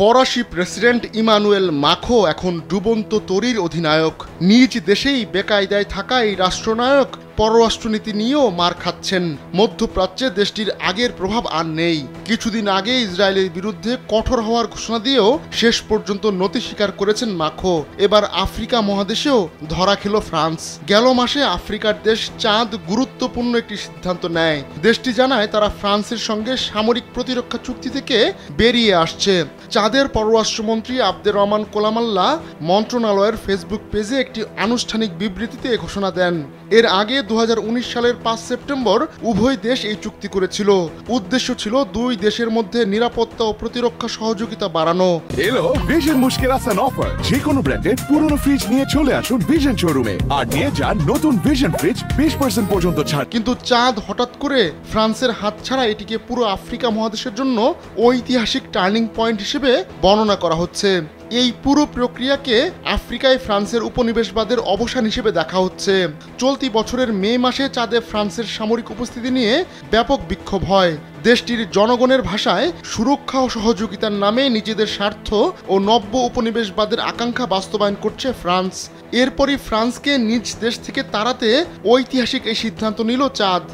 ফরাসি president Emmanuel মাখো এখন ডুবন্ত তরীর অধিনায়ক। নিজ দেশেই বেকায়দায় থাকা এই রাষ্ট্রনায়ক পররাষ্ট্রনীতি নিয়েও মার খাচ্ছেন। মধ্যপ্রাচ্যে দেশটির আগের প্রভাব আর নেই। কিছুদিন আগে ইসরায়েলের বিরুদ্ধে কঠোর হওয়ার ঘোষণা দিয়েও শেষ পর্যন্ত নতি স্বীকার করেছেন মাখো। এবার আফ্রিকা মহাদেশেও ধরা খেল ফ্রান্স। গেল মাসে আফ্রিকার দেশ চাঁদ গুরুত্বপূর্ণ একটি সিদ্ধান্ত নেয়। দেশটি জানায় তারা ফ্রান্সের সঙ্গে সামরিক প্রতিরক্ষা চুক্তি থেকে বেরিয়ে আসছে। চাঁদের পররাষ্ট্রমন্ত্রী আব্দের রহমান কোলামাল্লা মন্ত্রণালয়ের ফেসবুক পেজে একটি আনুষ্ঠানিক বিবৃতিতে ঘোষণা দেন। এর আগে 2019 সালের 5 সেপ্টেম্বর উভয় দেশ এই চুক্তি করেছিল। উদ্দেশ্য ছিল দুই দেশের মধ্যে নিরাপত্তা ও প্রতিরক্ষা সহযোগিতা বাড়ানো। এলো ভিশন মুশকিল আসান অফার। যে কোনো ব্র্যান্ডের পুরনো ফ্রিজ নিয়ে চলে আসুন ভিশন শোরুমে আর নিয়ে যান নতুন ভিশন ফ্রিজ 20% পর্যন্ত ছাড়। কিন্তু চাঁদ হঠাৎ করে ফ্রান্সের হাতছাড়া এটিকে পুরো আফ্রিকা মহাদেশের জন্য ঐতিহাসিক টার্নিং পয়েন্ট হিসেবে বর্ণনা করা হচ্ছে। এই পুরো প্রক্রিয়াকে আফ্রিকায় ফ্রান্সের উপনিবেশবাদের অবসান হিসেবে দেখা হচ্ছে। চলতি বছরের মে মাসে চাঁদে ফ্রান্সের সামরিক উপস্থিতি নিয়ে ব্যাপক বিক্ষোভ হয়। দেশটির জনগণের ভাষায় সুরক্ষা ও সহযোগিতার নামে নিজেদের স্বার্থ ও নব্য উপনিবেশবাদের আকাঙ্ক্ষা বাস্তবায়ন করছে ফ্রান্স। এরপরই ফ্রান্সকে নিজ দেশ থেকে তাড়াতে ঐতিহাসিক এই সিদ্ধান্ত নিল চাঁদ।